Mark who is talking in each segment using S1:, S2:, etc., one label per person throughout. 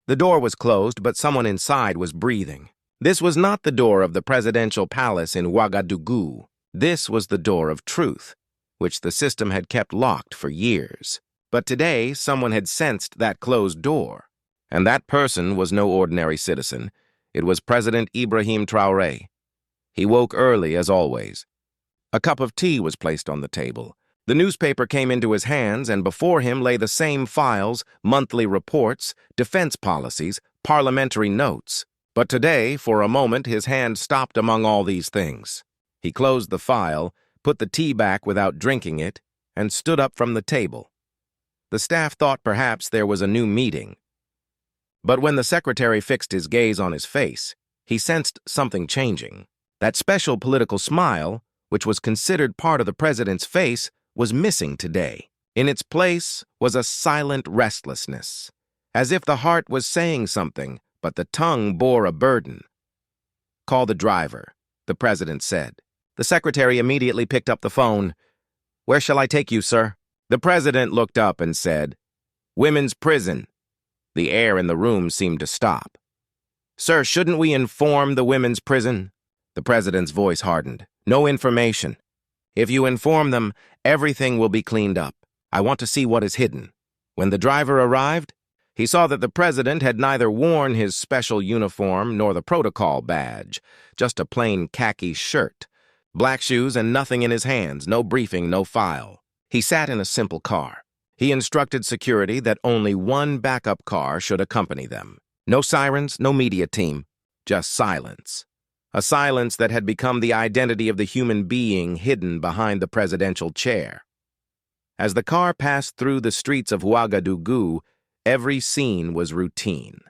S1: The door was closed, but someone inside was breathing. This was not the door of the presidential palace in Ouagadougou. This was the door of truth, which the system had kept locked for years. But today, someone had sensed that closed door. And that person was no ordinary citizen. It was President Ibrahim Traoré. He woke early, as always. A cup of tea was placed on the table. The newspaper came into his hands, and before him lay the same files, monthly reports, defense policies, parliamentary notes. But today, for a moment, his hand stopped among all these things. He closed the file, put the tea back without drinking it, and stood up from the table. The staff thought perhaps there was a new meeting. But when the secretary fixed his gaze on his face, he sensed something changing. That special political smile, which was considered part of the president's face, was missing today. In its place was a silent restlessness, as if the heart was saying something, but the tongue bore a burden. "Call the driver," the president said. The secretary immediately picked up the phone. "Where shall I take you, sir?" The president looked up and said, "Women's prison." The air in the room seemed to stop. "Sir, shouldn't we inform the women's prison?" The president's voice hardened. "No information. If you inform them, everything will be cleaned up. I want to see what is hidden." When the driver arrived, he saw that the president had neither worn his special uniform nor the protocol badge, just a plain khaki shirt, black shoes and nothing in his hands, no briefing, no file. He sat in a simple car. He instructed security that only one backup car should accompany them. No sirens, no media team, just silence. A silence that had become the identity of the human being hidden behind the presidential chair. As the car passed through the streets of Ouagadougou, every scene was routine.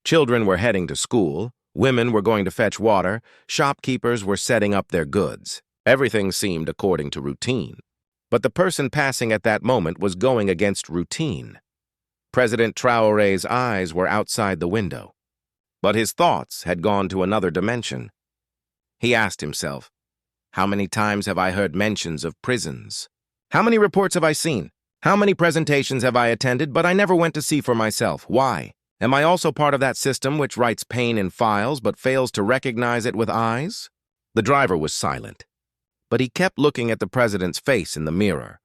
S1: Children were heading to school, women were going to fetch water, shopkeepers were setting up their goods. Everything seemed according to routine. But the person passing at that moment was going against routine. President Traoré's eyes were outside the window. But his thoughts had gone to another dimension. He asked himself, "How many times have I heard mentions of prisons? How many reports have I seen? How many presentations have I attended, but I never went to see for myself? Why? Am I also part of that system which writes pain in files but fails to recognize it with eyes?" The driver was silent, but he kept looking at the president's face in the mirror.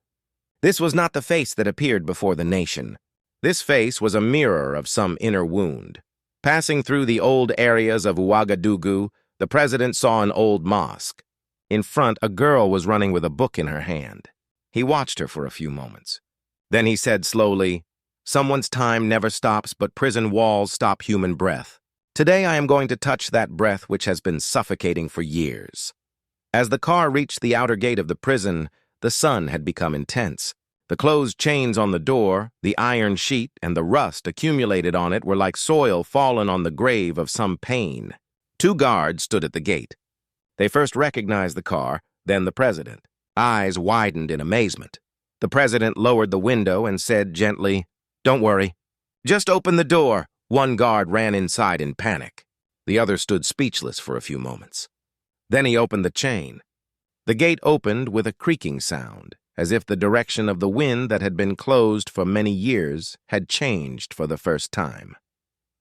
S1: This was not the face that appeared before the nation. This face was a mirror of some inner wound. Passing through the old areas of Ouagadougou, the president saw an old mosque. In front, a girl was running with a book in her hand. He watched her for a few moments. Then he said slowly, "Someone's time never stops, but prison walls stop human breath. Today I am going to touch that breath which has been suffocating for years." As the car reached the outer gate of the prison, the sun had become intense. The closed chains on the door, the iron sheet, and the rust accumulated on it were like soil fallen on the grave of some pain. 2 guards stood at the gate. They first recognized the car, then the president. Eyes widened in amazement. The president lowered the window and said gently, "Don't worry. Just open the door." One guard ran inside in panic. The other stood speechless for a few moments. Then he opened the chain. The gate opened with a creaking sound, as if the direction of the wind that had been closed for many years had changed for the first time.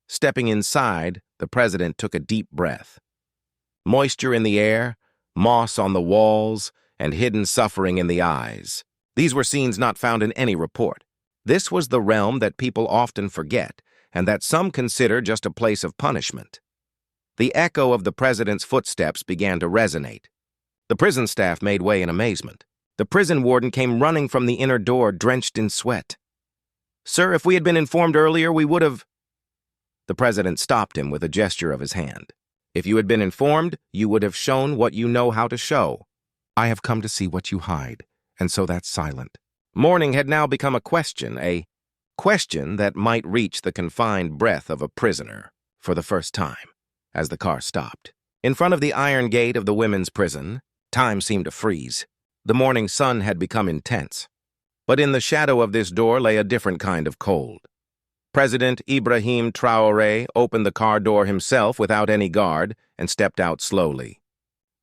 S1: Stepping inside, the president took a deep breath. Moisture in the air, moss on the walls, and hidden suffering in the eyes. These were scenes not found in any report. This was the realm that people often forget, and that some consider just a place of punishment. The echo of the president's footsteps began to resonate. The prison staff made way in amazement. The prison warden came running from the inner door, drenched in sweat. "Sir, if we had been informed earlier, we would have—" The president stopped him with a gesture of his hand. "If you had been informed, you would have shown what you know how to show. I have come to see what you hide, and so that's silent." Mourning had now become a question that might reach the confined breath of a prisoner for the first time, as the car stopped. In front of the iron gate of the women's prison, time seemed to freeze. The morning sun had become intense. But in the shadow of this door lay a different kind of cold. President Ibrahim Traoré opened the car door himself without any guard and stepped out slowly.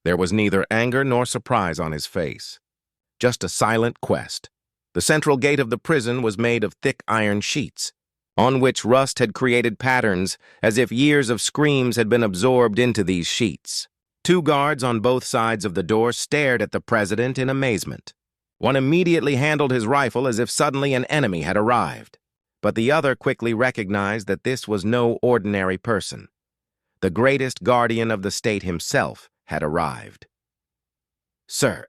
S1: There was neither anger nor surprise on his face, just a silent quest. The central gate of the prison was made of thick iron sheets. on which rust had created patterns as if years of screams had been absorbed into these sheets. Two guards on both sides of the door stared at the president in amazement. One immediately handled his rifle as if suddenly an enemy had arrived, but the other quickly recognized that this was no ordinary person. The greatest guardian of the state himself had arrived. "Sir,"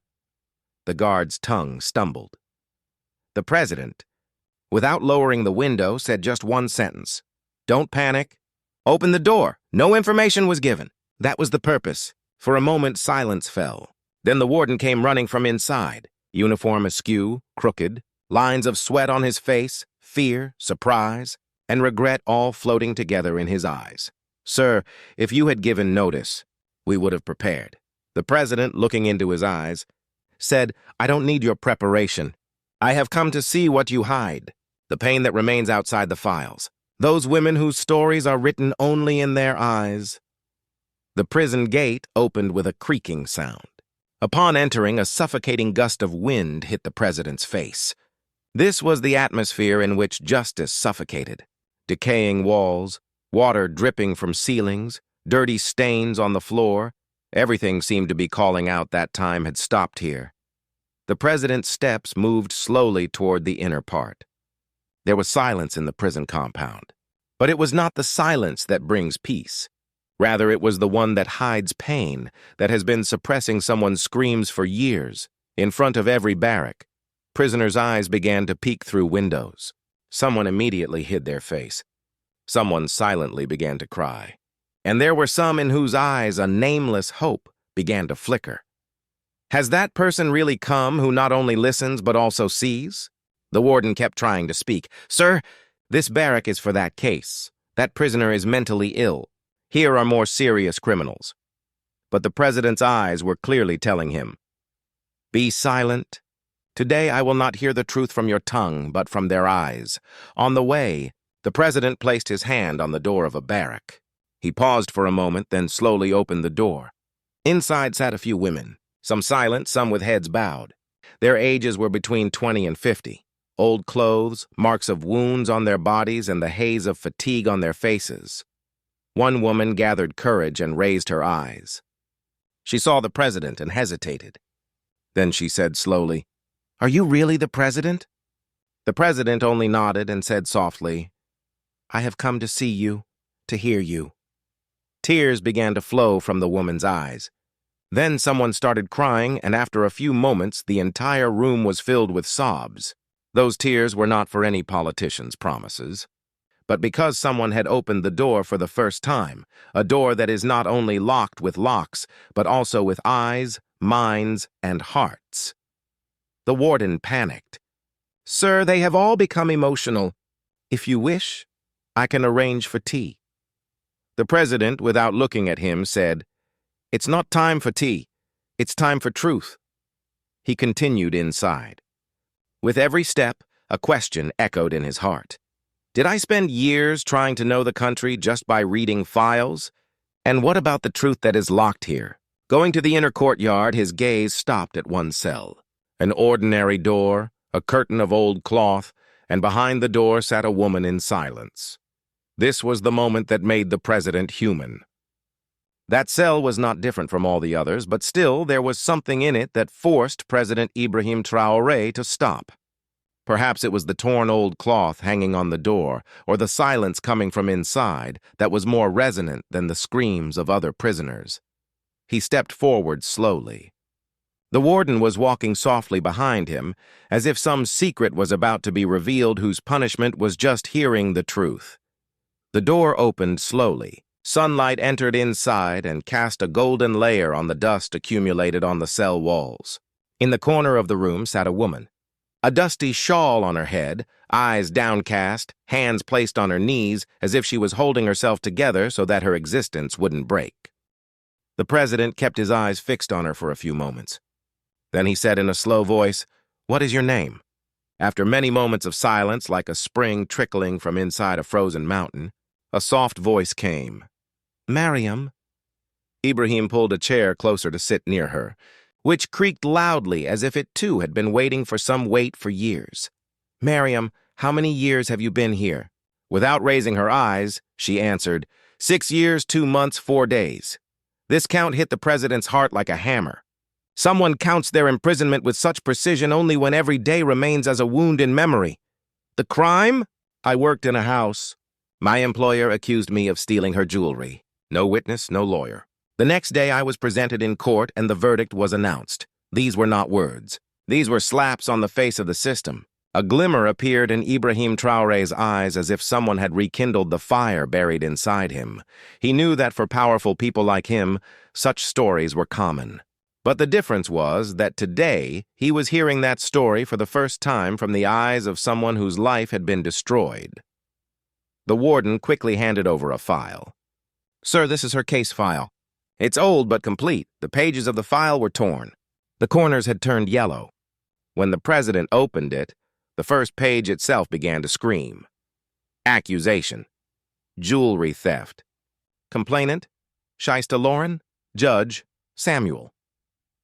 S1: the guard's tongue stumbled. The president, without lowering the window, said just one sentence. "Don't panic. Open the door. No information was given." That was the purpose. For a moment, silence fell. Then the warden came running from inside, uniform askew, crooked, lines of sweat on his face, fear, surprise, and regret all floating together in his eyes. "Sir, if you had given notice, we would have prepared." The president, looking into his eyes, said, "I don't need your preparation. I have come to see what you hide, the pain that remains outside the files, those women whose stories are written only in their eyes." The prison gate opened with a creaking sound. Upon entering, a suffocating gust of wind hit the president's face. This was the atmosphere in which justice suffocated. Decaying walls, water dripping from ceilings, dirty stains on the floor. Everything seemed to be calling out that time had stopped here. The president's steps moved slowly toward the inner part. There was silence in the prison compound. But it was not the silence that brings peace. Rather, it was the one that hides pain, that has been suppressing someone's screams for years. In front of every barrack, prisoners' eyes began to peek through windows. Someone immediately hid their face. Someone silently began to cry. And there were some in whose eyes a nameless hope began to flicker. Has that person really come who not only listens but also sees? The warden kept trying to speak. "Sir, this barrack is for that case. That prisoner is mentally ill. Here are more serious criminals." But the president's eyes were clearly telling him, "Be silent. Today I will not hear the truth from your tongue, but from their eyes." On the way, the president placed his hand on the door of a barrack. He paused for a moment, then slowly opened the door. Inside sat a few women, some silent, some with heads bowed. Their ages were between 20 and 50. Old clothes, marks of wounds on their bodies, and the haze of fatigue on their faces. One woman gathered courage and raised her eyes. She saw the president and hesitated. Then she said slowly, "Are you really the president?" The president only nodded and said softly, "I have come to see you, to hear you." Tears began to flow from the woman's eyes. Then someone started crying, and after a few moments, the entire room was filled with sobs. Those tears were not for any politician's promises, but because someone had opened the door for the first time, a door that is not only locked with locks, but also with eyes, minds, and hearts. The warden panicked. "Sir, they have all become emotional. If you wish, I can arrange for tea." The president, without looking at him, said, "It's not time for tea. It's time for truth." He continued inside. With every step, a question echoed in his heart. Did I spend years trying to know the country just by reading files? And what about the truth that is locked here? Going to the inner courtyard, his gaze stopped at one cell. An ordinary door, a curtain of old cloth, and behind the door sat a woman in silence. This was the moment that made the president human. That cell was not different from all the others, but still there was something in it that forced President Ibrahim Traoré to stop. Perhaps it was the torn old cloth hanging on the door, or the silence coming from inside that was more resonant than the screams of other prisoners. He stepped forward slowly. The warden was walking softly behind him, as if some secret was about to be revealed whose punishment was just hearing the truth. The door opened slowly. Sunlight entered inside and cast a golden layer on the dust accumulated on the cell walls. In the corner of the room sat a woman. A dusty shawl on her head, eyes downcast, hands placed on her knees as if she was holding herself together so that her existence wouldn't break. The president kept his eyes fixed on her for a few moments. Then he said in a slow voice, "What is your name?" After many moments of silence, like a spring trickling from inside a frozen mountain, a soft voice came. "Mariam." Ibrahim pulled a chair closer to sit near her, which creaked loudly as if it too had been waiting for some wait for years. "Mariam, how many years have you been here?" Without raising her eyes, she answered, 6 years, 2 months, 4 days. This count hit the president's heart like a hammer. Someone counts their imprisonment with such precision only when every day remains as a wound in memory. The crime? I worked in a house. My employer accused me of stealing her jewelry. No witness, no lawyer. The next day I was presented in court and the verdict was announced. These were not words. These were slaps on the face of the system. A glimmer appeared in Ibrahim Traoré's eyes as if someone had rekindled the fire buried inside him. He knew that for powerful people like him, such stories were common. But the difference was that today he was hearing that story for the first time from the eyes of someone whose life had been destroyed. The warden quickly handed over a file. Sir, this is her case file. It's old but complete. The pages of the file were torn. The corners had turned yellow. When the president opened it, the first page itself began to scream. Accusation. Jewelry theft. Complainant, Shaista Lauren. Judge, Samuel.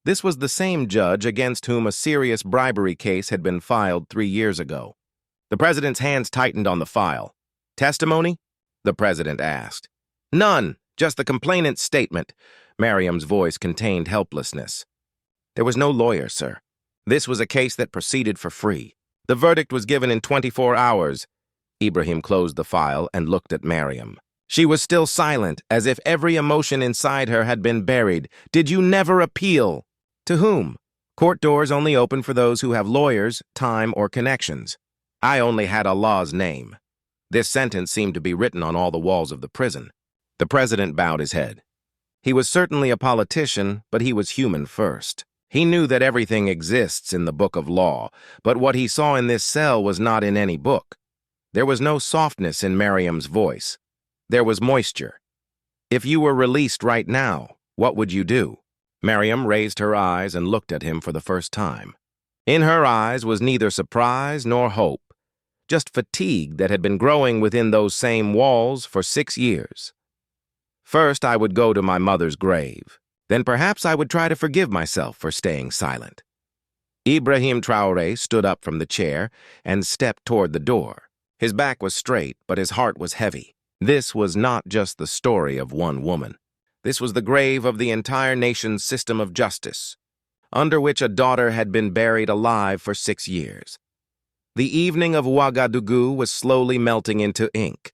S1: This was the same judge against whom a serious bribery case had been filed 3 years ago. The president's hands tightened on the file. Testimony? The president asked. None, just the complainant's statement. Miriam's voice contained helplessness. There was no lawyer, sir. This was a case that proceeded for free. The verdict was given in 24 hours. Ibrahim closed the file and looked at Miriam. She was still silent, as if every emotion inside her had been buried. Did you never appeal? To whom? Court doors only open for those who have lawyers, time, or connections. I only had Allah's name. This sentence seemed to be written on all the walls of the prison. The president bowed his head. He was certainly a politician, but he was human first. He knew that everything exists in the book of law, but what he saw in this cell was not in any book. There was no softness in Miriam's voice. There was moisture. If you were released right now, what would you do? Miriam raised her eyes and looked at him for the first time. In her eyes was neither surprise nor hope, just fatigue that had been growing within those same walls for 6 years. First, I would go to my mother's grave. Then perhaps I would try to forgive myself for staying silent. Ibrahim Traoré stood up from the chair and stepped toward the door. His back was straight, but his heart was heavy. This was not just the story of one woman. This was the grave of the entire nation's system of justice, under which a daughter had been buried alive for 6 years. The evening of Ouagadougou was slowly melting into ink,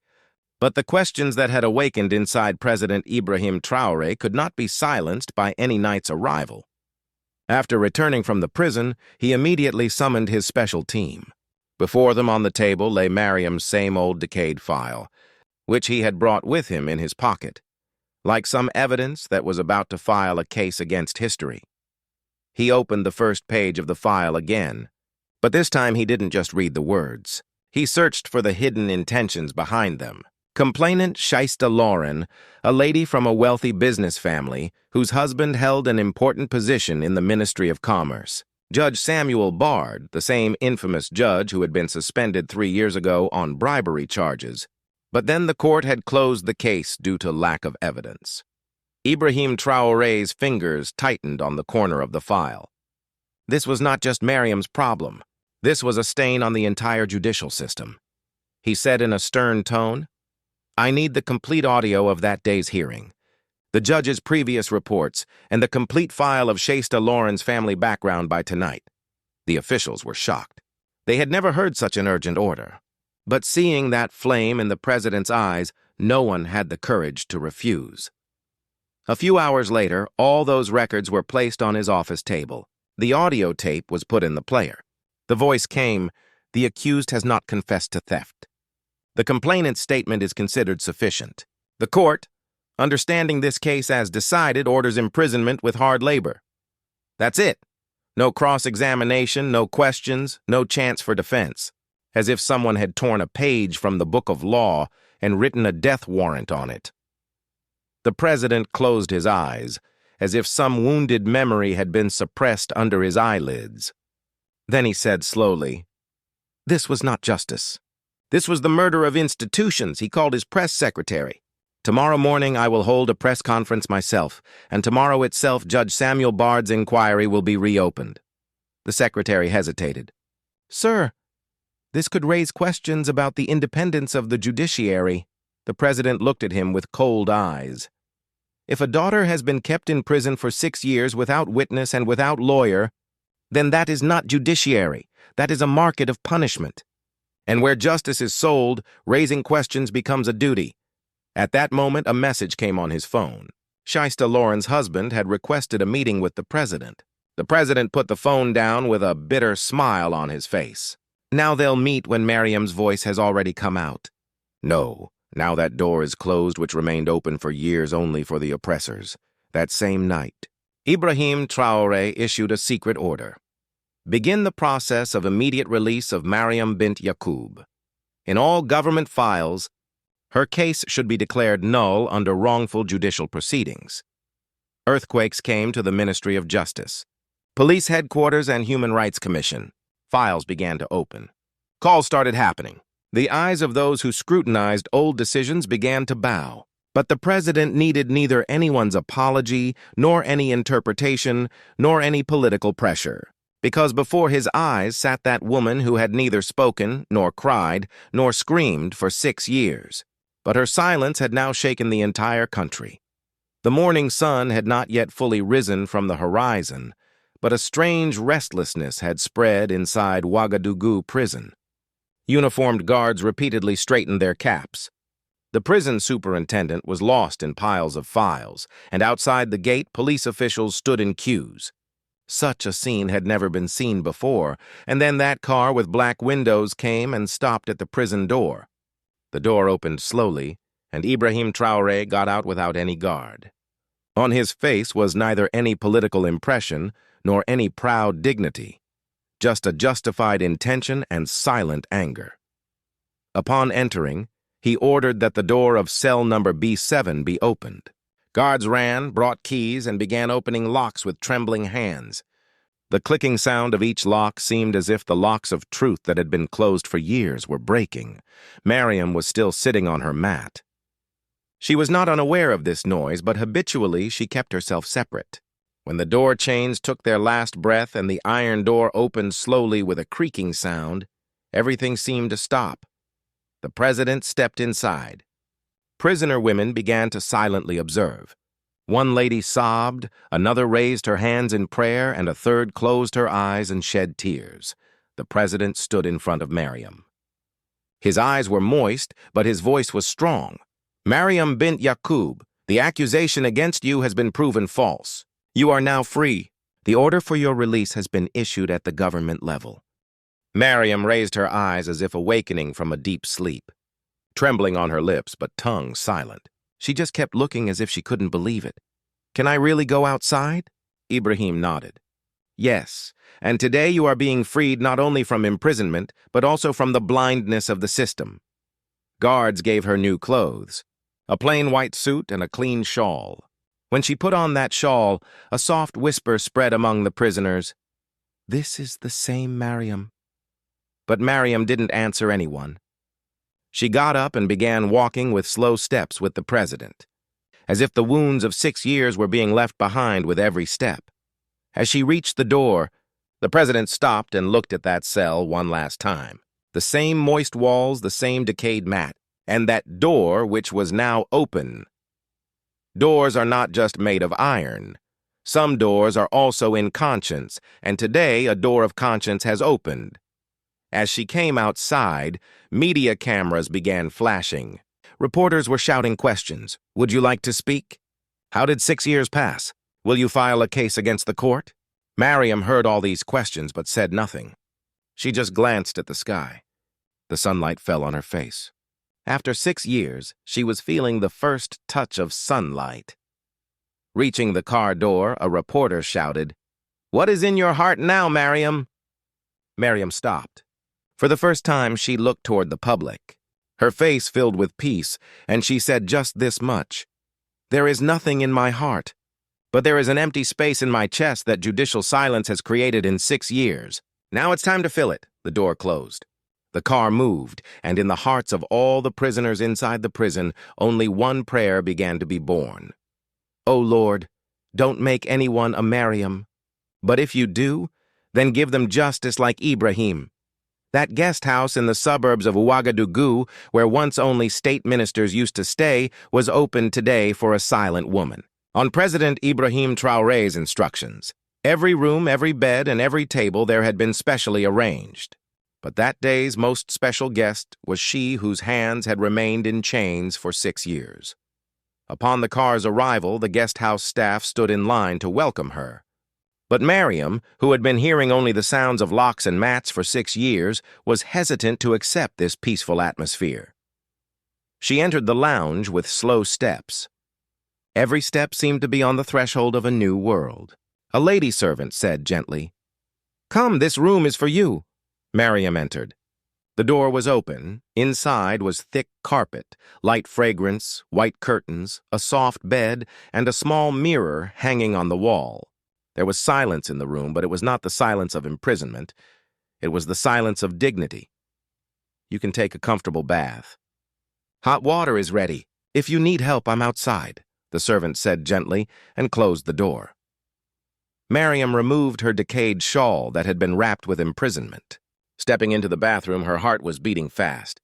S1: but the questions that had awakened inside President Ibrahim Traoré could not be silenced by any night's arrival. After returning from the prison, he immediately summoned his special team. Before them on the table lay Miriam's same old decayed file, which he had brought with him in his pocket, like some evidence that was about to file a case against history. He opened the first page of the file again, but this time he didn't just read the words. He searched for the hidden intentions behind them. Complainant Shaista Lauren, a lady from a wealthy business family whose husband held an important position in the Ministry of Commerce. Judge Samuel Bard, the same infamous judge who had been suspended 3 years ago on bribery charges. But then the court had closed the case due to lack of evidence. Ibrahim Traoré's fingers tightened on the corner of the file. This was not just Miriam's problem. This was a stain on the entire judicial system. He said in a stern tone, I need the complete audio of that day's hearing, the judge's previous reports, and the complete file of Shaista Lauren's family background by tonight. The officials were shocked. They had never heard such an urgent order. But seeing that flame in the president's eyes, no one had the courage to refuse. A few hours later, all those records were placed on his office table. The audio tape was put in the player. The voice came, the accused has not confessed to theft. The complainant's statement is considered sufficient. The court, understanding this case as decided, orders imprisonment with hard labor. That's it. No cross-examination, no questions, no chance for defense. As if someone had torn a page from the book of law and written a death warrant on it. The president closed his eyes, as if some wounded memory had been suppressed under his eyelids. Then he said slowly, This was not justice. This was the murder of institutions. He called his press secretary. Tomorrow morning I will hold a press conference myself, and tomorrow itself Judge Samuel Bard's inquiry will be reopened. The secretary hesitated. Sir, This could raise questions about the independence of the judiciary. The president looked at him with cold eyes. If a daughter has been kept in prison for 6 years without witness and without lawyer, then that is not judiciary. That is a market of punishment. And where justice is sold, raising questions becomes a duty. At that moment, a message came on his phone. Shaista Lauren's husband had requested a meeting with the president. The president put the phone down with a bitter smile on his face. Now they'll meet when Mariam's voice has already come out. No, now that door is closed which remained open for years only for the oppressors. That same night, Ibrahim Traoré issued a secret order. Begin the process of immediate release of Mariam bint Yaqub. In all government files, her case should be declared null under wrongful judicial proceedings. Earthquakes came to the Ministry of Justice, Police Headquarters, and Human Rights Commission. Files began to open. Calls started happening. The eyes of those who scrutinized old decisions began to bow. But the president needed neither anyone's apology, nor any interpretation, nor any political pressure. Because before his eyes sat that woman who had neither spoken, nor cried, nor screamed for 6 years. But her silence had now shaken the entire country. The morning sun had not yet fully risen from the horizon, but a strange restlessness had spread inside Ouagadougou prison. Uniformed guards repeatedly straightened their caps. The prison superintendent was lost in piles of files, and outside the gate police officials stood in queues. Such a scene had never been seen before, and then that car with black windows came and stopped at the prison door. The door opened slowly, and Ibrahim Traoré got out without any guard. On his face was neither any political impression nor any proud dignity, just a justified intention and silent anger. Upon entering, he ordered that the door of cell number B7 be opened. Guards ran, brought keys, and began opening locks with trembling hands. The clicking sound of each lock seemed as if the locks of truth that had been closed for years were breaking. Mariam was still sitting on her mat. She was not unaware of this noise, but habitually she kept herself separate. When the door chains took their last breath and the iron door opened slowly with a creaking sound, everything seemed to stop. The president stepped inside. Prisoner women began to silently observe. One lady sobbed, another raised her hands in prayer, and a third closed her eyes and shed tears. The president stood in front of Mariam. His eyes were moist, but his voice was strong. Mariam bint Yaqub, the accusation against you has been proven false. You are now free. The order for your release has been issued at the government level. Mariam raised her eyes as if awakening from a deep sleep. Trembling on her lips, but tongue silent. She just kept looking as if she couldn't believe it. Can I really go outside? Ibrahim nodded. Yes, and today you are being freed not only from imprisonment, but also from the blindness of the system. Guards gave her new clothes, a plain white suit and a clean shawl. When she put on that shawl, a soft whisper spread among the prisoners. This is the same Mariam. But Mariam didn't answer anyone. She got up and began walking with slow steps with the president, as if the wounds of 6 years were being left behind with every step. As she reached the door, the president stopped and looked at that cell one last time. The same moist walls, the same decayed mat, and that door which was now open. Doors are not just made of iron. Some doors are also in conscience, and today a door of conscience has opened. As she came outside, media cameras began flashing. Reporters were shouting questions. Would you like to speak? How did 6 years pass? Will you file a case against the court? Mariam heard all these questions but said nothing. She just glanced at the sky. The sunlight fell on her face. After 6 years, she was feeling the first touch of sunlight. Reaching the car door, a reporter shouted, "What is in your heart now, Mariam?" Mariam stopped. For the first time, she looked toward the public. Her face filled with peace, and she said just this much. There is nothing in my heart, but there is an empty space in my chest that judicial silence has created in 6 years. Now it's time to fill it. The door closed. The car moved, and in the hearts of all the prisoners inside the prison, only one prayer began to be born. O Lord, don't make anyone a Mariam. But if you do, then give them justice like Ibrahim. That guest house in the suburbs of Ouagadougou, where once only state ministers used to stay, was open today for a silent woman. On President Ibrahim Traoré's instructions, every room, every bed, and every table there had been specially arranged. But that day's most special guest was she whose hands had remained in chains for 6 years. Upon the car's arrival, the guest house staff stood in line to welcome her. But Mariam, who had been hearing only the sounds of locks and mats for 6 years, was hesitant to accept this peaceful atmosphere. She entered the lounge with slow steps. Every step seemed to be on the threshold of a new world. A lady servant said gently, "Come, this room is for you." Mariam entered. The door was open. Inside was thick carpet, light fragrance, white curtains, a soft bed, and a small mirror hanging on the wall. There was silence in the room, but it was not the silence of imprisonment. It was the silence of dignity. You can take a comfortable bath. "Hot water is ready. If you need help, I'm outside," the servant said gently and closed the door. Mariam removed her decayed shawl that had been wrapped with imprisonment. Stepping into the bathroom, her heart was beating fast.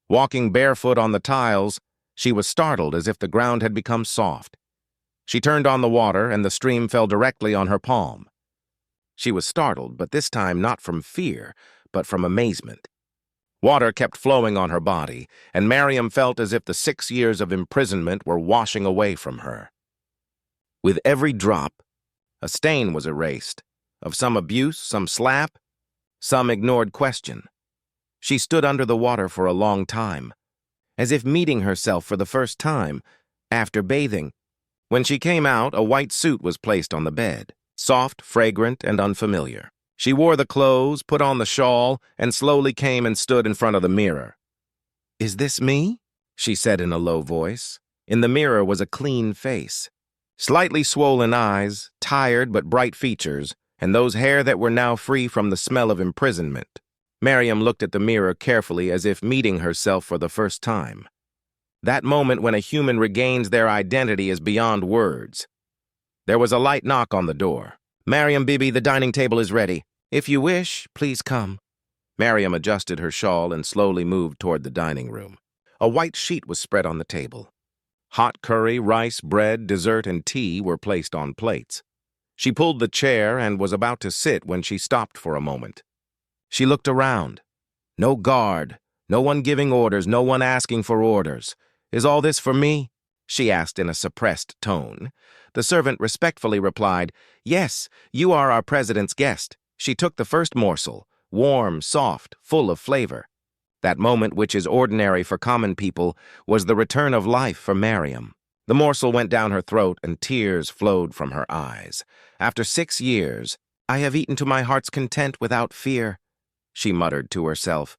S1: Walking barefoot on the tiles, she was startled as if the ground had become soft. She turned on the water, and the stream fell directly on her palm. She was startled, but this time not from fear, but from amazement. Water kept flowing on her body, and Mariam felt as if the 6 years of imprisonment were washing away from her. With every drop, a stain was erased, of some abuse, some slap, some ignored question. She stood under the water for a long time, as if meeting herself for the first time, after bathing. When she came out, a white suit was placed on the bed, soft, fragrant, and unfamiliar. She wore the clothes, put on the shawl, and slowly came and stood in front of the mirror. "Is this me?" she said in a low voice. In the mirror was a clean face, slightly swollen eyes, tired but bright features, and those hair that were now free from the smell of imprisonment. Mariam looked at the mirror carefully as if meeting herself for the first time. That moment when a human regains their identity is beyond words. There was a light knock on the door. "Mariam Bibi, the dining table is ready. If you wish, please come." Mariam adjusted her shawl and slowly moved toward the dining room. A white sheet was spread on the table. Hot curry, rice, bread, dessert, and tea were placed on plates. She pulled the chair and was about to sit when she stopped for a moment. She looked around. No guard, no one giving orders, no one asking for orders. "Is all this for me?" she asked in a suppressed tone. The servant respectfully replied, "Yes, you are our president's guest." She took the first morsel, warm, soft, full of flavor. That moment, which is ordinary for common people, was the return of life for Mariam. The morsel went down her throat and tears flowed from her eyes. "After 6 years, I have eaten to my heart's content without fear," she muttered to herself.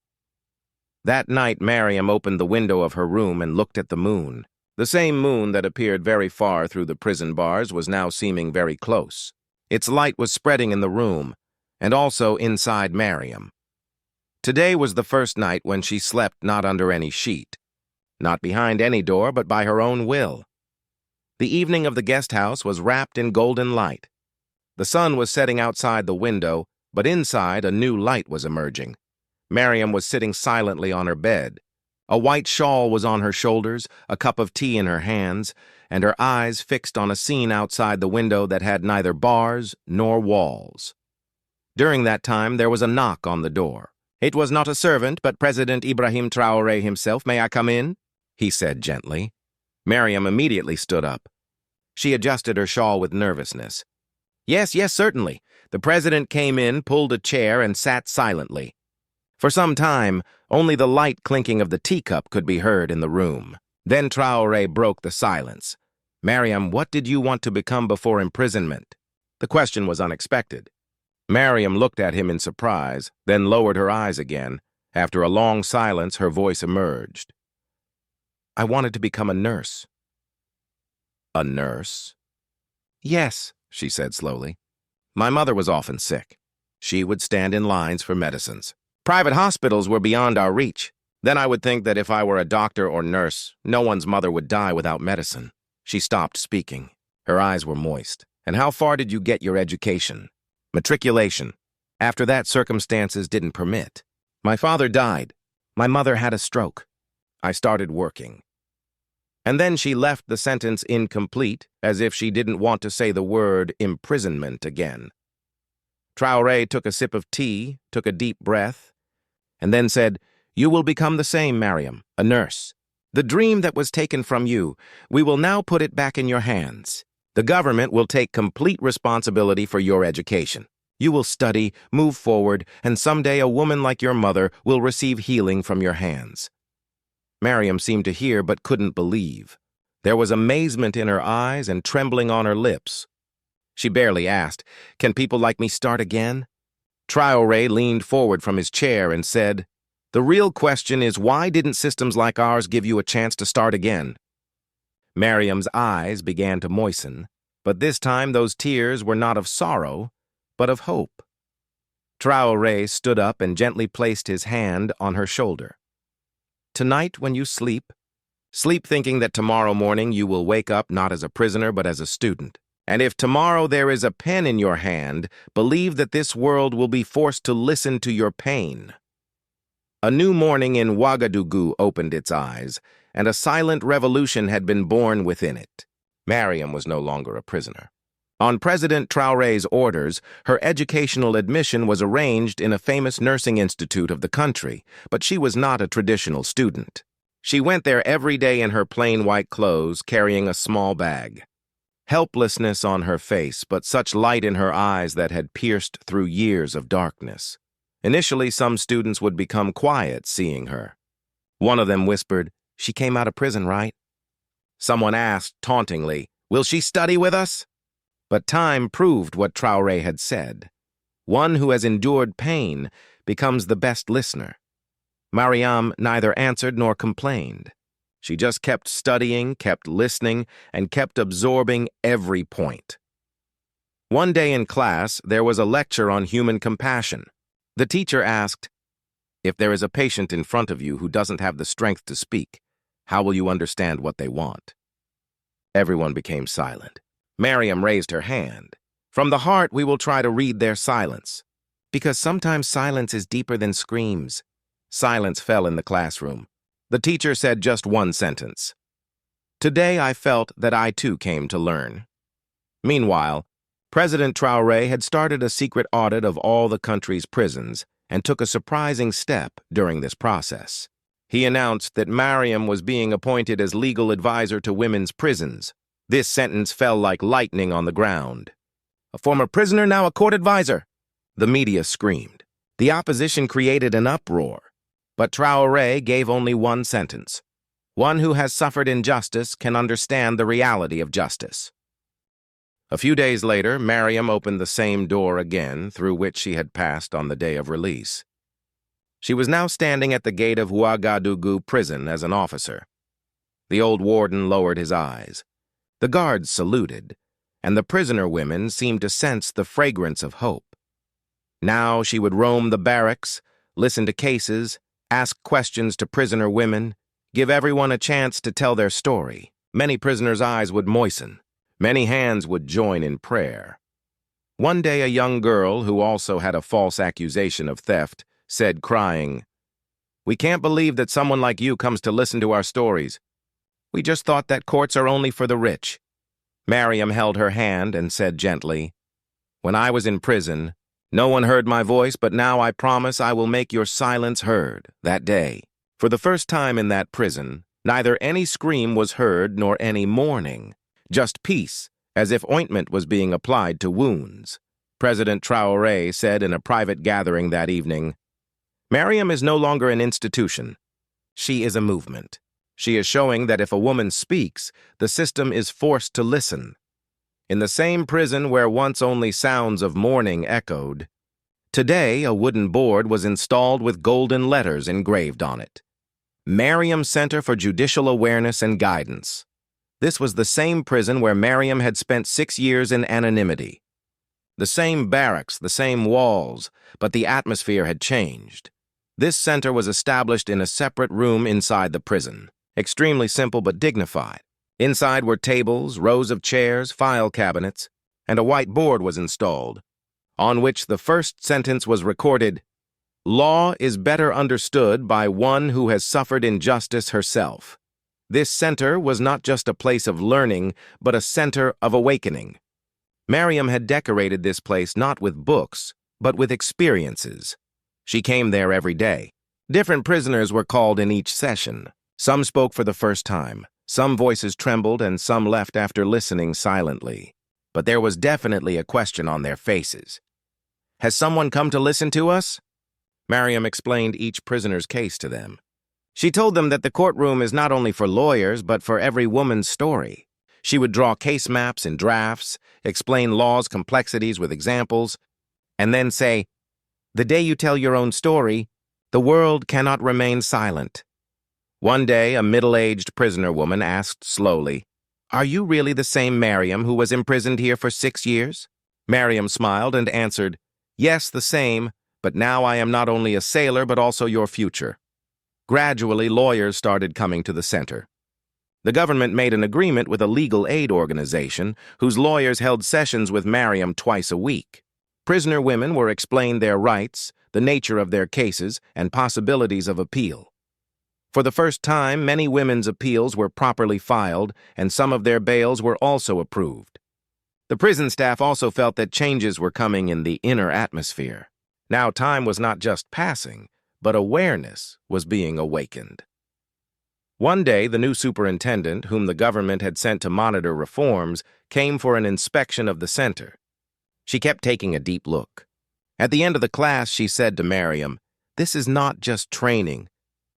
S1: That night, Mariam opened the window of her room and looked at the moon. The same moon that appeared very far through the prison bars was now seeming very close. Its light was spreading in the room, and also inside Mariam. Today was the first night when she slept not under any sheet, not behind any door, but by her own will. The evening of the guest house was wrapped in golden light. The sun was setting outside the window, but inside a new light was emerging. Mariam was sitting silently on her bed. A white shawl was on her shoulders, a cup of tea in her hands, and her eyes fixed on a scene outside the window that had neither bars nor walls. During that time, there was a knock on the door. "It was not a servant, but President Ibrahim Traoré himself. May I come in?" he said gently. Mariam immediately stood up. She adjusted her shawl with nervousness. Yes, certainly." The president came in, pulled a chair, and sat silently. For some time, only the light clinking of the teacup could be heard in the room. Then Traoré broke the silence. "Mariam, what did you want to become before imprisonment?" The question was unexpected. Mariam looked at him in surprise, then lowered her eyes again. After a long silence, her voice emerged. "I wanted to become a nurse." "A nurse?" "Yes," she said slowly. "My mother was often sick. She would stand in lines for medicines. Private hospitals were beyond our reach. Then I would think that if I were a doctor or nurse, no one's mother would die without medicine." She stopped speaking. Her eyes were moist. "And how far did you get your education?" "Matriculation. After that, circumstances didn't permit." My father died. My mother had a stroke. I started working. And then she left the sentence incomplete, as if she didn't want to say the word imprisonment again. Traoré took a sip of tea, took a deep breath, and then said, "You will become the same, Mariam, a nurse. The dream that was taken from you, we will now put it back in your hands. The government will take complete responsibility for your education. You will study, move forward, and someday a woman like your mother will receive healing from your hands." Mariam seemed to hear but couldn't believe. There was amazement in her eyes and trembling on her lips. She barely asked, "Can people like me start again?" Traoré leaned forward from his chair and said, "The real question is, why didn't systems like ours give you a chance to start again?" Mariam's eyes began to moisten, but this time those tears were not of sorrow, but of hope. Traoré stood up and gently placed his hand on her shoulder. "Tonight when you sleep thinking that tomorrow morning you will wake up not as a prisoner but as a student. And if tomorrow there is a pen in your hand, believe that this world will be forced to listen to your pain." A new morning in Ouagadougou opened its eyes, and a silent revolution had been born within it. Mariam was no longer a prisoner. On President Traoré's orders, her educational admission was arranged in a famous nursing institute of the country, but she was not a traditional student. She went there every day in her plain white clothes, carrying a small bag. Helplessness on her face, but such light in her eyes that had pierced through years of darkness. Initially, some students would become quiet seeing her. One of them whispered, "She came out of prison, right?" Someone asked tauntingly, "Will she study with us?" But time proved what Traoré had said. One who has endured pain becomes the best listener. Mariam neither answered nor complained. She just kept studying, kept listening, and kept absorbing every point. One day in class, there was a lecture on human compassion. The teacher asked, "If there is a patient in front of you who doesn't have the strength to speak, how will you understand what they want?" Everyone became silent. Mariam raised her hand. "From the heart, we will try to read their silence. Because sometimes silence is deeper than screams." Silence fell in the classroom. The teacher said just one sentence. "Today I felt that I too came to learn." Meanwhile, President Traoré had started a secret audit of all the country's prisons and took a surprising step during this process. He announced that Mariam was being appointed as legal advisor to women's prisons. This sentence fell like lightning on the ground. "A former prisoner, now a court advisor!" The media screamed. The opposition created an uproar. But Traoré gave only one sentence. "One who has suffered injustice can understand the reality of justice." A few days later, Mariam opened the same door again through which she had passed on the day of release. She was now standing at the gate of Ouagadougou prison as an officer. The old warden lowered his eyes. The guards saluted, and the prisoner women seemed to sense the fragrance of hope. Now she would roam the barracks, listen to cases, ask questions to prisoner women, give everyone a chance to tell their story. Many prisoners' eyes would moisten. Many hands would join in prayer. One day a young girl, who also had a false accusation of theft, said crying, "We can't believe that someone like you comes to listen to our stories. We just thought that courts are only for the rich." Mariam held her hand and said gently, "When I was in prison, no one heard my voice, but now I promise I will make your silence heard that day." For the first time in that prison, neither any scream was heard nor any mourning, just peace, as if ointment was being applied to wounds. President Traoré said in a private gathering that evening, "Mariam is no longer an institution. She is a movement. She is showing that if a woman speaks, the system is forced to listen." In the same prison where once only sounds of mourning echoed, today a wooden board was installed with golden letters engraved on it. Mariam Center for Judicial Awareness and Guidance. This was the same prison where Mariam had spent 6 years in anonymity. The same barracks, the same walls, but the atmosphere had changed. This center was established in a separate room inside the prison, extremely simple but dignified. Inside were tables, rows of chairs, file cabinets, and a white board was installed, on which the first sentence was recorded, Law is better understood by one who has suffered injustice herself. This center was not just a place of learning, but a center of awakening. Mariam had decorated this place not with books, but with experiences. She came there every day. Different prisoners were called in each session. Some spoke for the first time. Some voices trembled and some left after listening silently. But there was definitely a question on their faces. "Has someone come to listen to us?" Mariam explained each prisoner's case to them. She told them that the courtroom is not only for lawyers, but for every woman's story. She would draw case maps and drafts, explain law's complexities with examples, and then say, "The day you tell your own story, the world cannot remain silent." One day, a middle-aged prisoner woman asked slowly, "Are you really the same Mariam who was imprisoned here for 6 years?" Mariam smiled and answered, "Yes, the same, but now I am not only a sailor but also your future." Gradually, lawyers started coming to the center. The government made an agreement with a legal aid organization whose lawyers held sessions with Mariam twice a week. Prisoner women were explained their rights, the nature of their cases, and possibilities of appeal. For the first time, many women's appeals were properly filed, and some of their bails were also approved. The prison staff also felt that changes were coming in the inner atmosphere. Now time was not just passing, but awareness was being awakened. One day, the new superintendent, whom the government had sent to monitor reforms, came for an inspection of the center. She kept taking a deep look. At the end of the class, she said to Mariam, "This is not just training.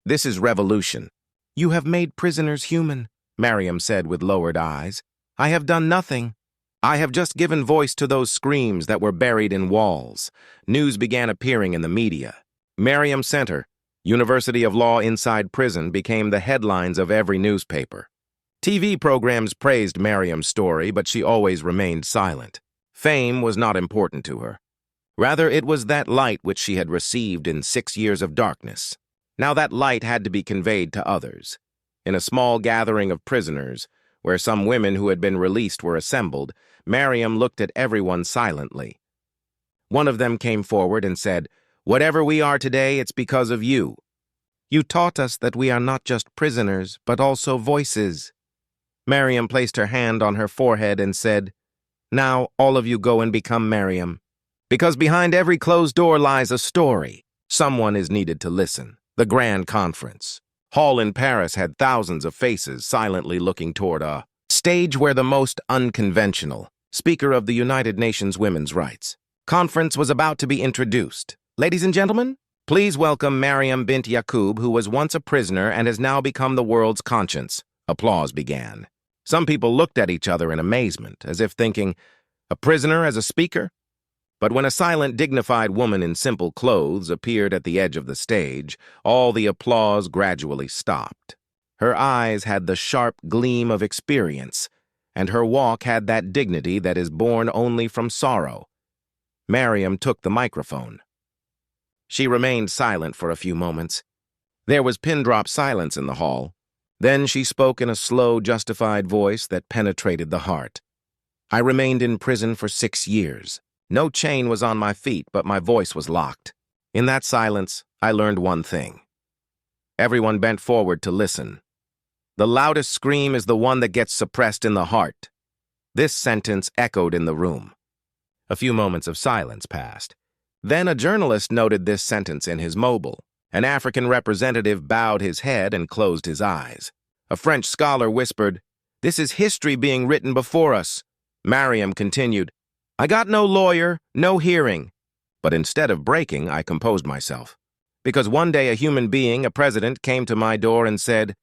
S1: This is revolution." "You have made prisoners human," Mariam said with lowered eyes. "I have done nothing. I have just given voice to those screams that were buried in walls." News began appearing in the media. Mariam Center, University of Law inside prison, became the headlines of every newspaper. TV programs praised Mariam's story, but she always remained silent. Fame was not important to her. Rather, it was that light which she had received in 6 years of darkness. Now that light had to be conveyed to others. In a small gathering of prisoners, where some women who had been released were assembled, Mariam looked at everyone silently. One of them came forward and said, "Whatever we are today, it's because of you. You taught us that we are not just prisoners, but also voices." Mariam placed her hand on her forehead and said, "Now all of you go and become Mariam. Because behind every closed door lies a story. Someone is needed to listen." The Grand Conference Hall in Paris had thousands of faces silently looking toward a stage where the most unconventional Speaker of the United Nations Women's Rights Conference was about to be introduced. Ladies and gentlemen, please welcome Mariam bint Yaqub, who was once a prisoner and has now become the world's conscience. Applause began. Some people looked at each other in amazement, as if thinking, "A prisoner as a speaker?" But when a silent, dignified woman in simple clothes appeared at the edge of the stage, all the applause gradually stopped. Her eyes had the sharp gleam of experience, and her walk had that dignity that is born only from sorrow. Mariam took the microphone. She remained silent for a few moments. There was pin-drop silence in the hall. Then she spoke in a slow, justified voice that penetrated the heart. "I remained in prison for 6 years. No chain was on my feet, but my voice was locked. In that silence, I learned one thing." Everyone bent forward to listen. "The loudest scream is the one that gets suppressed in the heart." This sentence echoed in the room. A few moments of silence passed. Then a journalist noted this sentence in his mobile. An African representative bowed his head and closed his eyes. A French scholar whispered, "This is history being written before us." Mariam continued, "I got no lawyer, no hearing." But instead of breaking, I composed myself. Because one day a human being, a president, came to my door and said,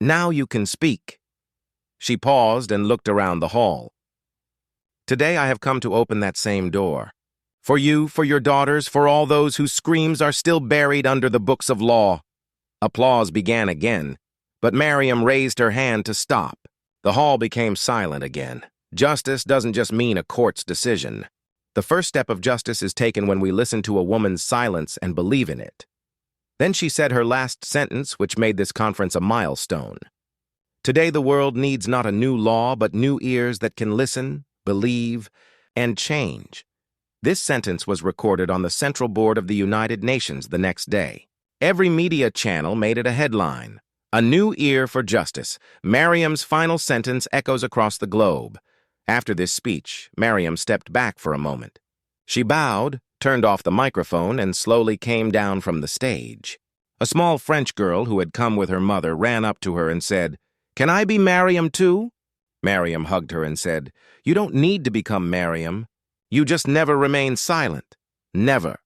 S1: "Now you can speak." She paused and looked around the hall. Today I have come to open that same door. For you, for your daughters, for all those whose screams are still buried under the books of law. Applause began again, but Mariam raised her hand to stop. The hall became silent again. Justice doesn't just mean a court's decision. The first step of justice is taken when we listen to a woman's silence and believe in it. Then she said her last sentence, which made this conference a milestone. Today the world needs not a new law, but new ears that can listen, believe, and change. This sentence was recorded on the Central Board of the United Nations the next day. Every media channel made it a headline. A new ear for justice. Mariam's final sentence echoes across the globe. After this speech, Mariam stepped back for a moment. She bowed, turned off the microphone, and slowly came down from the stage. A small French girl who had come with her mother ran up to her and said, "Can I be Mariam too?" Mariam hugged her and said, "You don't need to become Mariam. You just never remain silent. Never."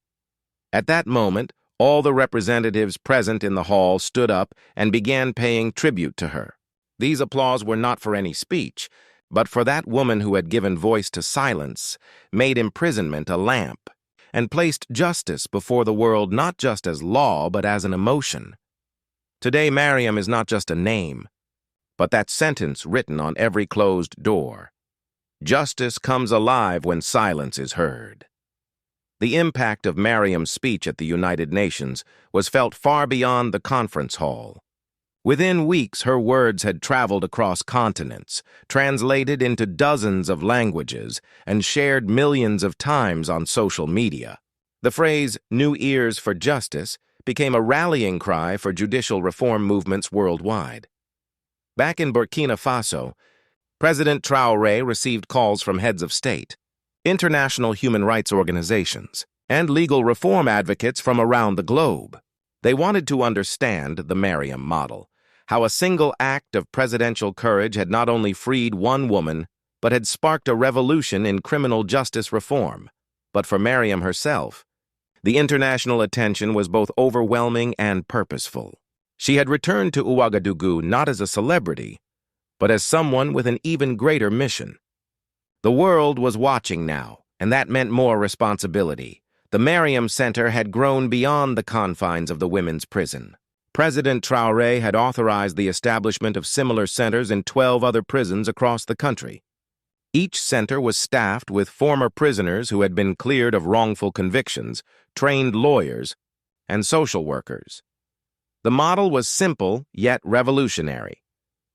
S1: At that moment, all the representatives present in the hall stood up and began paying tribute to her. These applause were not for any speech, but for that woman who had given voice to silence, made imprisonment a lamp, and placed justice before the world not just as law but as an emotion. Today, Mariam is not just a name, but that sentence written on every closed door. Justice comes alive when silence is heard. The impact of Mariam's speech at the United Nations was felt far beyond the conference hall. Within weeks, her words had traveled across continents, translated into dozens of languages, and shared millions of times on social media. The phrase, "new ears for justice," became a rallying cry for judicial reform movements worldwide. Back in Burkina Faso, President Traoré received calls from heads of state, international human rights organizations, and legal reform advocates from around the globe. They wanted to understand the Mariam model, how a single act of presidential courage had not only freed one woman, but had sparked a revolution in criminal justice reform. But for Mariam herself, the international attention was both overwhelming and purposeful. She had returned to Ouagadougou not as a celebrity, but as someone with an even greater mission. The world was watching now, and that meant more responsibility. The Mariam Center had grown beyond the confines of the women's prison. President Traoré had authorized the establishment of similar centers in 12 other prisons across the country. Each center was staffed with former prisoners who had been cleared of wrongful convictions, trained lawyers, and social workers. The model was simple yet revolutionary.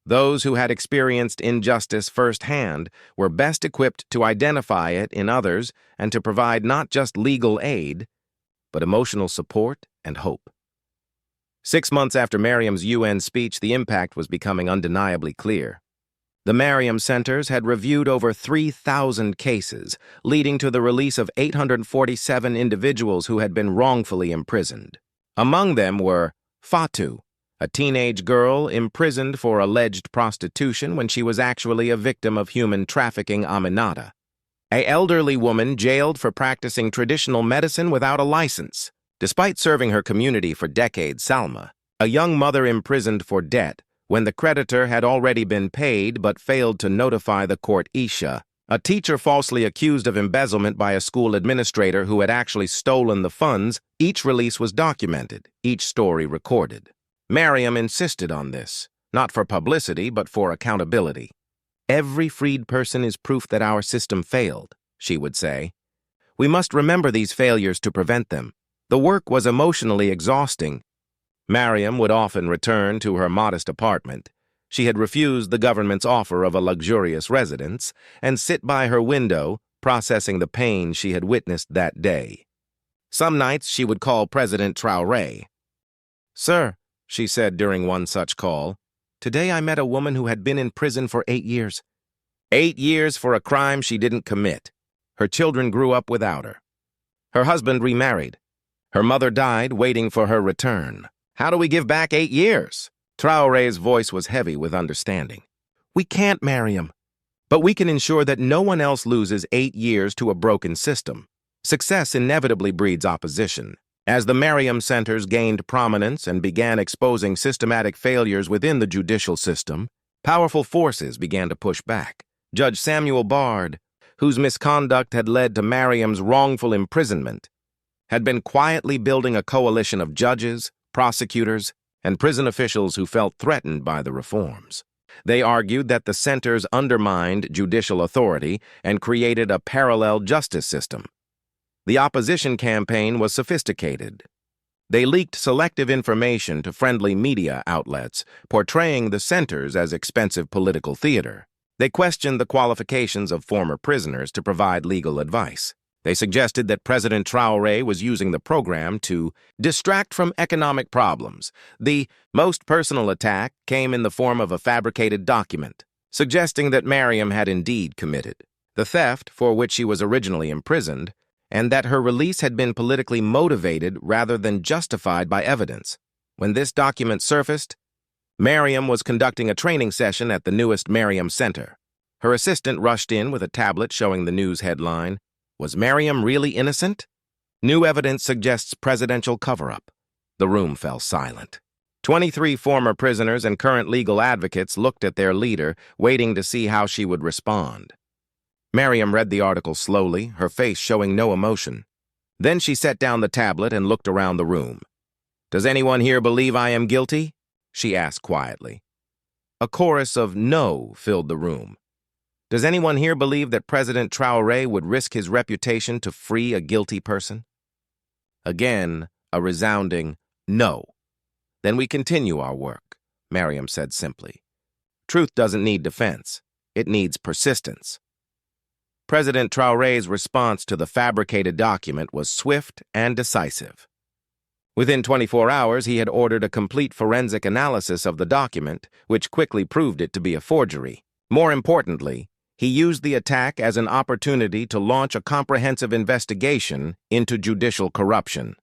S1: Those who had experienced injustice firsthand were best equipped to identify it in others and to provide not just legal aid, but emotional support and hope. 6 months after Mariam's UN speech, the impact was becoming undeniably clear. The Mariam Centers had reviewed over 3,000 cases, leading to the release of 847 individuals who had been wrongfully imprisoned. Among them were Fatou, a teenage girl imprisoned for alleged prostitution when she was actually a victim of human trafficking, Aminata. An elderly woman jailed for practicing traditional medicine without a license. Despite serving her community for decades, Salma, a young mother imprisoned for debt when the creditor had already been paid but failed to notify the court. Isha, a teacher falsely accused of embezzlement by a school administrator who had actually stolen the funds. Each release was documented, each story recorded. Mariam insisted on this, not for publicity but for accountability. "Every freed person is proof that our system failed," she would say. "We must remember these failures to prevent them." The work was emotionally exhausting. Mariam would often return to her modest apartment. She had refused the government's offer of a luxurious residence and sit by her window, processing the pain she had witnessed that day. Some nights she would call President Traoré. "Sir," she said during one such call, "today I met a woman who had been in prison for 8 years. 8 years for a crime she didn't commit. Her children grew up without her. Her husband remarried. Her mother died waiting for her return. How do we give back 8 years? Traoré's voice was heavy with understanding. "We can't, Mariam, but we can ensure that no one else loses 8 years to a broken system. Success inevitably breeds opposition. As the Mariam Centers gained prominence and began exposing systematic failures within the judicial system, powerful forces began to push back. Judge Samuel Bard, whose misconduct had led to Mariam's wrongful imprisonment, had been quietly building a coalition of judges, prosecutors, and prison officials who felt threatened by the reforms. They argued that the centers undermined judicial authority and created a parallel justice system. The opposition campaign was sophisticated. They leaked selective information to friendly media outlets, portraying the centers as expensive political theater. They questioned the qualifications of former prisoners to provide legal advice. They suggested that President Traoré was using the program to distract from economic problems. The most personal attack came in the form of a fabricated document, suggesting that Mariam had indeed committed the theft for which she was originally imprisoned, and that her release had been politically motivated rather than justified by evidence. When this document surfaced, Mariam was conducting a training session at the newest Mariam Center. Her assistant rushed in with a tablet showing the news headline, "Was Mariam really innocent? New evidence suggests presidential cover-up." The room fell silent. 23 former prisoners and current legal advocates looked at their leader, waiting to see how she would respond. Mariam read the article slowly, her face showing no emotion. Then she set down the tablet and looked around the room. "Does anyone here believe I am guilty?" she asked quietly. A chorus of "no" filled the room. "Does anyone here believe that President Traoré would risk his reputation to free a guilty person?" Again, a resounding "no." "Then we continue our work," Mariam said simply. "Truth doesn't need defense. It needs persistence." President Traoré's response to the fabricated document was swift and decisive. Within 24 hours, he had ordered a complete forensic analysis of the document, which quickly proved it to be a forgery. More importantly, he used the attack as an opportunity to launch a comprehensive investigation into judicial corruption.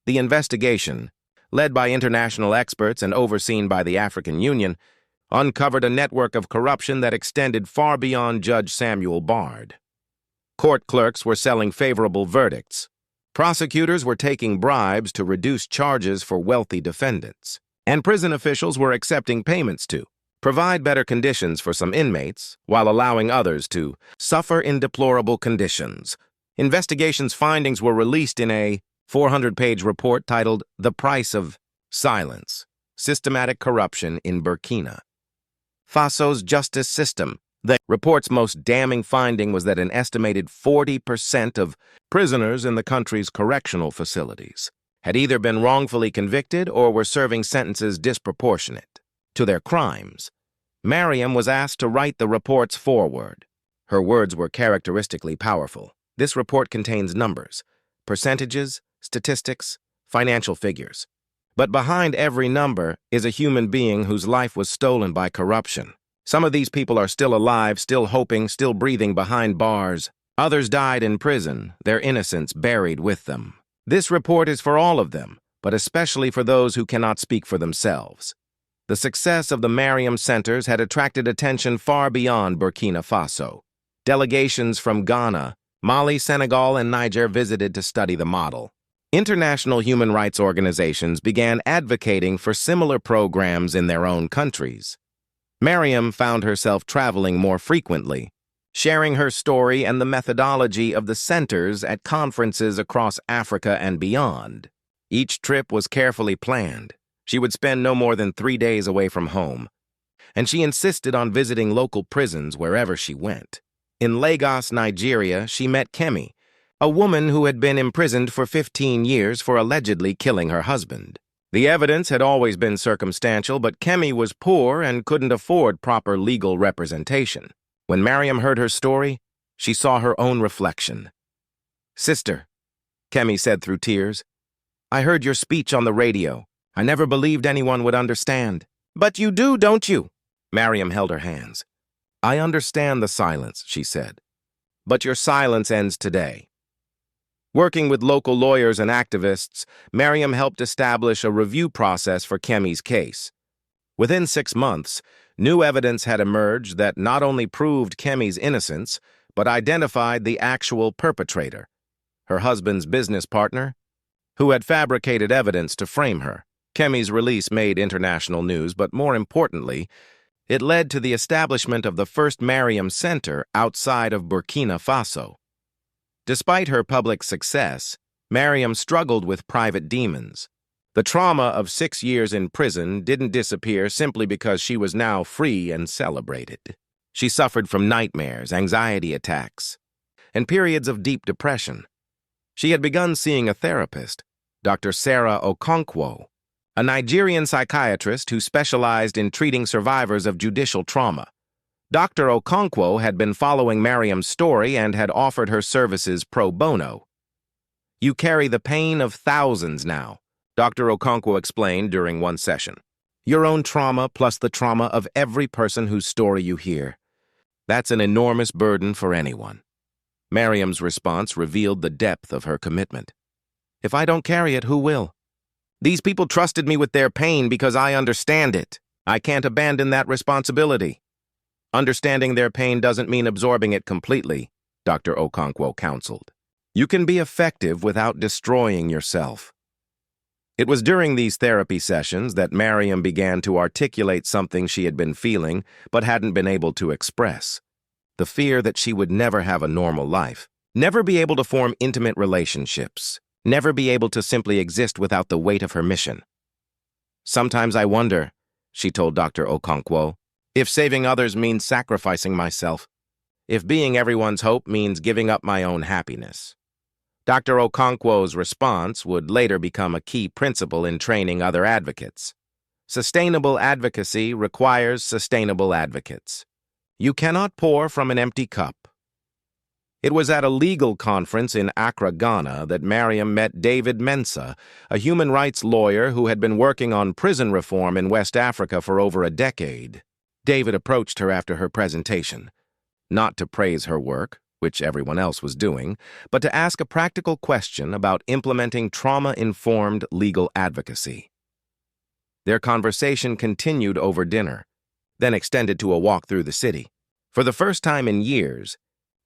S1: The investigation, led by international experts and overseen by the African Union, uncovered a network of corruption that extended far beyond Judge Samuel Bard. Court clerks were selling favorable verdicts. Prosecutors were taking bribes to reduce charges for wealthy defendants. And prison officials were accepting payments to provide better conditions for some inmates, while allowing others to suffer in deplorable conditions. Investigation's findings were released in a 400-page report titled "The Price of Silence: Systematic Corruption in Burkina Faso's Justice System." The report's most damning finding was that an estimated 40% of prisoners in the country's correctional facilities had either been wrongfully convicted or were serving sentences disproportionate to their crimes. Mariam was asked to write the report's foreword. Her words were characteristically powerful. "This report contains numbers, percentages, statistics, financial figures. But behind every number is a human being whose life was stolen by corruption. Some of these people are still alive, still hoping, still breathing behind bars. Others died in prison, their innocence buried with them. This report is for all of them, but especially for those who cannot speak for themselves." The success of the Mariam Centers had attracted attention far beyond Burkina Faso. Delegations from Ghana, Mali, Senegal, and Niger visited to study the model. International human rights organizations began advocating for similar programs in their own countries. Mariam found herself traveling more frequently, sharing her story and the methodology of the centers at conferences across Africa and beyond. Each trip was carefully planned. She would spend no more than 3 days away from home, and she insisted on visiting local prisons wherever she went. In Lagos, Nigeria, she met Kemi, a woman who had been imprisoned for 15 years for allegedly killing her husband. The evidence had always been circumstantial, but Kemi was poor and couldn't afford proper legal representation. When Mariam heard her story, she saw her own reflection. "Sister," Kemi said through tears, "I heard your speech on the radio. I never believed anyone would understand." "But you do, don't you?" Mariam held her hands. "I understand the silence," she said. "But your silence ends today." Working with local lawyers and activists, Mariam helped establish a review process for Kemi's case. Within 6 months, new evidence had emerged that not only proved Kemi's innocence, but identified the actual perpetrator, her husband's business partner, who had fabricated evidence to frame her. Kemi's release made international news, but more importantly, it led to the establishment of the first Mariam Center outside of Burkina Faso. Despite her public success, Mariam struggled with private demons. The trauma of 6 years in prison didn't disappear simply because she was now free and celebrated. She suffered from nightmares, anxiety attacks, and periods of deep depression. She had begun seeing a therapist, Dr. Sarah Okonkwo, a Nigerian psychiatrist who specialized in treating survivors of judicial trauma. Dr. Okonkwo had been following Mariam's story and had offered her services pro bono. "You carry the pain of thousands now," Dr. Okonkwo explained during one session. "Your own trauma plus the trauma of every person whose story you hear. That's an enormous burden for anyone." Mariam's response revealed the depth of her commitment. "If I don't carry it, who will? These people trusted me with their pain because I understand it. I can't abandon that responsibility." "Understanding their pain doesn't mean absorbing it completely," Dr. Okonkwo counseled. "You can be effective without destroying yourself." It was during these therapy sessions that Mariam began to articulate something she had been feeling but hadn't been able to express. The fear that she would never have a normal life, never be able to form intimate relationships, never be able to simply exist without the weight of her mission. "Sometimes I wonder," she told Dr. Okonkwo, "if saving others means sacrificing myself, if being everyone's hope means giving up my own happiness." Dr. Okonkwo's response would later become a key principle in training other advocates. Sustainable advocacy requires sustainable advocates. You cannot pour from an empty cup. It was at a legal conference in Accra, Ghana, that Mariam met David Mensah, a human rights lawyer who had been working on prison reform in West Africa for over a decade. David approached her after her presentation, not to praise her work, which everyone else was doing, but to ask a practical question about implementing trauma-informed legal advocacy. Their conversation continued over dinner, then extended to a walk through the city. For the first time in years,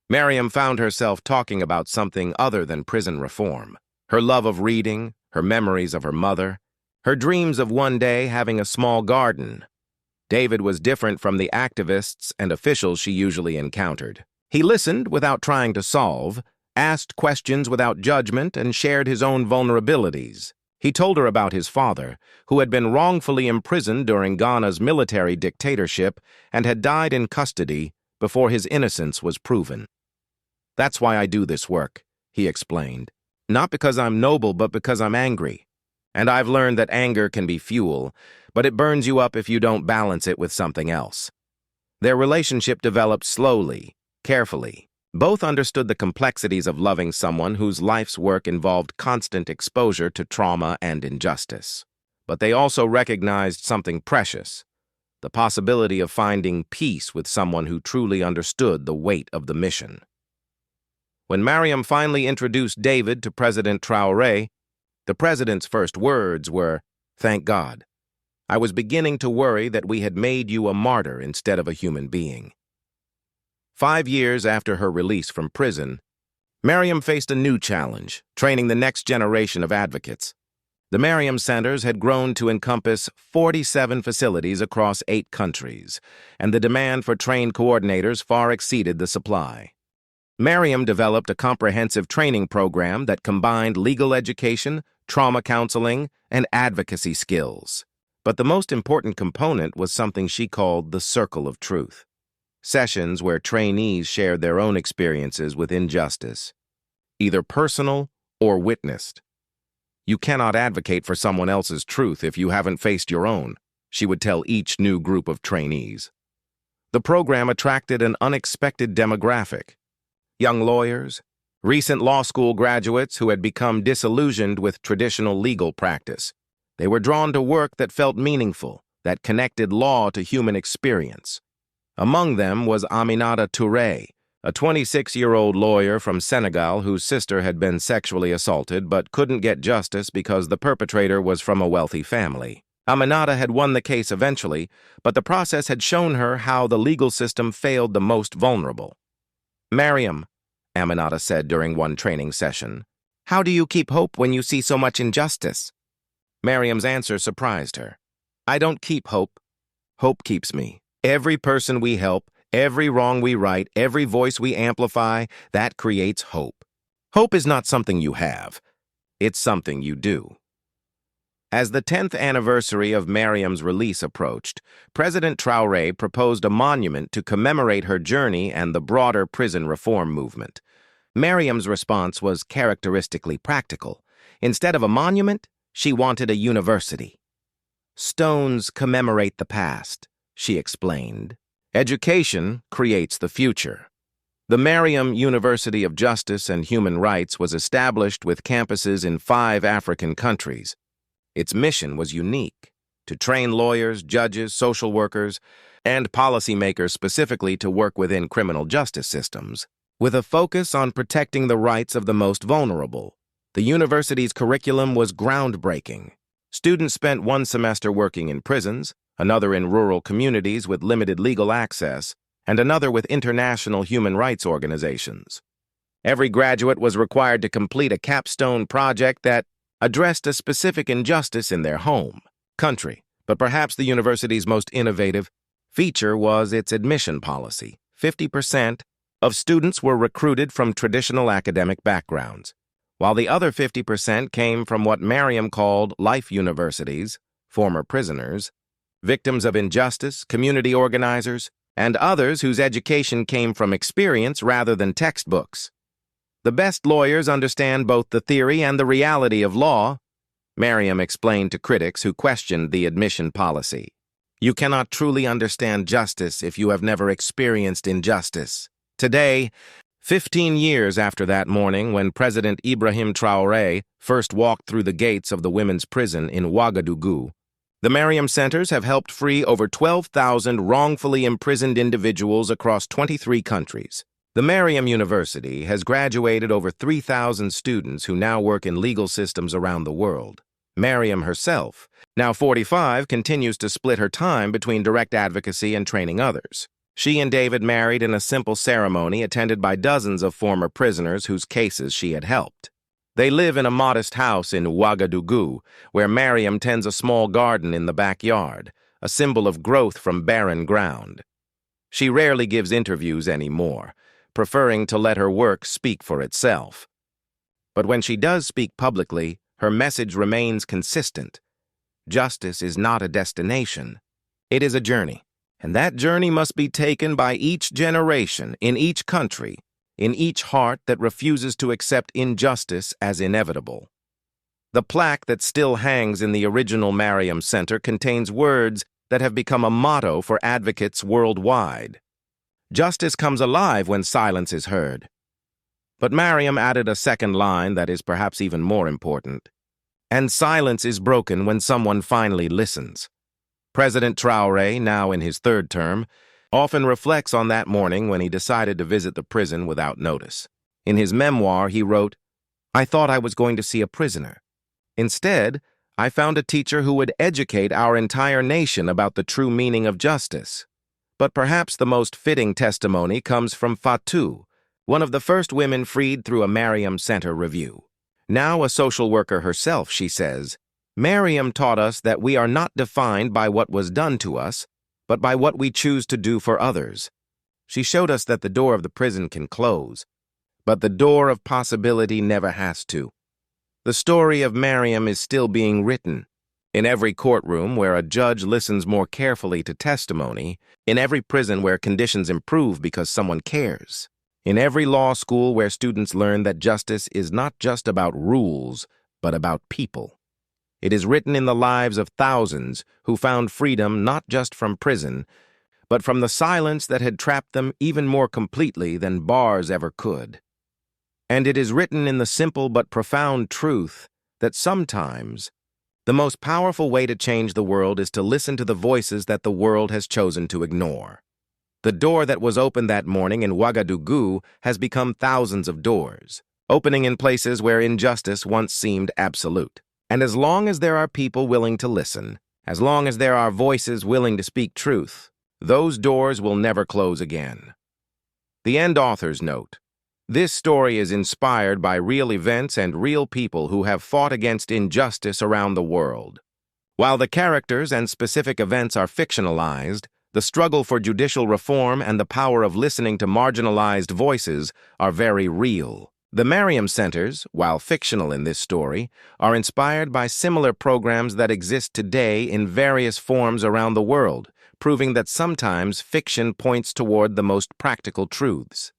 S1: Mariam found herself talking about something other than prison reform. Her love of reading, her memories of her mother, her dreams of one day having a small garden. David was different from the activists and officials she usually encountered. He listened without trying to solve, asked questions without judgment, and shared his own vulnerabilities. He told her about his father, who had been wrongfully imprisoned during Ghana's military dictatorship and had died in custody before his innocence was proven. "That's why I do this work," he explained. "Not because I'm noble, but because I'm angry. And I've learned that anger can be fuel, but it burns you up if you don't balance it with something else." Their relationship developed slowly, carefully. Both understood the complexities of loving someone whose life's work involved constant exposure to trauma and injustice. But they also recognized something precious, the possibility of finding peace with someone who truly understood the weight of the mission. When Mariam finally introduced David to President Traoré, the president's first words were, "Thank God. I was beginning to worry that we had made you a martyr instead of a human being." 5 years after her release from prison, Mariam faced a new challenge, training the next generation of advocates. The Mariam Centers had grown to encompass 47 facilities across 8 countries, and the demand for trained coordinators far exceeded the supply. Mariam developed a comprehensive training program that combined legal education, trauma counseling, and advocacy skills. But the most important component was something she called the Circle of Truth. Sessions where trainees shared their own experiences with injustice, either personal or witnessed. "You cannot advocate for someone else's truth if you haven't faced your own," she would tell each new group of trainees. The program attracted an unexpected demographic: young lawyers, recent law school graduates who had become disillusioned with traditional legal practice. They were drawn to work that felt meaningful, that connected law to human experience. Among them was Aminata Touré, a 26-year-old lawyer from Senegal whose sister had been sexually assaulted but couldn't get justice because the perpetrator was from a wealthy family. Aminata had won the case eventually, but the process had shown her how the legal system failed the most vulnerable. "Mariam," Aminata said during one training session, "how do you keep hope when you see so much injustice?" Mariam's answer surprised her. "I don't keep hope. Hope keeps me. Every person we help, every wrong we right, every voice we amplify, that creates hope. Hope is not something you have. It's something you do." As the 10th anniversary of Mariam's release approached, President Traoré proposed a monument to commemorate her journey and the broader prison reform movement. Mariam's response was characteristically practical. Instead of a monument, she wanted a university. "Stones commemorate the past," she explained. Education creates the future. The Mariam University of Justice and Human Rights was established with campuses in 5 African countries. Its mission was unique: to train lawyers, judges, social workers, and policymakers specifically to work within criminal justice systems, with a focus on protecting the rights of the most vulnerable. The university's curriculum was groundbreaking. Students spent 1 semester working in prisons, another in rural communities with limited legal access, and another with international human rights organizations. Every graduate was required to complete a capstone project that addressed a specific injustice in their home, country, but perhaps the university's most innovative feature was its admission policy. 50% of students were recruited from traditional academic backgrounds, while the other 50% came from what Mariam called life universities, former prisoners, victims of injustice, community organizers, and others whose education came from experience rather than textbooks. The best lawyers understand both the theory and the reality of law, Mariam explained to critics who questioned the admission policy. You cannot truly understand justice if you have never experienced injustice. Today, 15 years after that morning when President Ibrahim Traoré first walked through the gates of the women's prison in Ouagadougou, the Mariam Centers have helped free over 12,000 wrongfully imprisoned individuals across 23 countries. The Mariam University has graduated over 3,000 students who now work in legal systems around the world. Mariam herself, now 45, continues to split her time between direct advocacy and training others. She and David married in a simple ceremony attended by dozens of former prisoners whose cases she had helped. They live in a modest house in Ouagadougou, where Mariam tends a small garden in the backyard, a symbol of growth from barren ground. She rarely gives interviews anymore, preferring to let her work speak for itself. But when she does speak publicly, her message remains consistent. Justice is not a destination. It is a journey, and that journey must be taken by each generation, in each country, in each heart that refuses to accept injustice as inevitable. The plaque that still hangs in the original Mariam Center contains words that have become a motto for advocates worldwide. Justice comes alive when silence is heard. But Mariam added a second line that is perhaps even more important. And silence is broken when someone finally listens. President Traoré, now in his 3rd term, often reflects on that morning when he decided to visit the prison without notice. In his memoir, he wrote, "I thought I was going to see a prisoner. Instead, I found a teacher who would educate our entire nation about the true meaning of justice." But perhaps the most fitting testimony comes from Fatou, one of the first women freed through a Mariam Center review. Now a social worker herself, she says, "Mariam taught us that we are not defined by what was done to us, but by what we choose to do for others." She showed us that the door of the prison can close, but the door of possibility never has to. The story of Mariam is still being written. In every courtroom where a judge listens more carefully to testimony, in every prison where conditions improve because someone cares, in every law school where students learn that justice is not just about rules, but about people. It is written in the lives of thousands who found freedom not just from prison, but from the silence that had trapped them even more completely than bars ever could. And it is written in the simple but profound truth that sometimes the most powerful way to change the world is to listen to the voices that the world has chosen to ignore. The door that was opened that morning in Ouagadougou has become thousands of doors, opening in places where injustice once seemed absolute. And as long as there are people willing to listen, as long as there are voices willing to speak truth, those doors will never close again. The end author's note. This story is inspired by real events and real people who have fought against injustice around the world. While the characters and specific events are fictionalized, the struggle for judicial reform and the power of listening to marginalized voices are very real. The Mariam Centers, while fictional in this story, are inspired by similar programs that exist today in various forms around the world, proving that sometimes fiction points toward the most practical truths.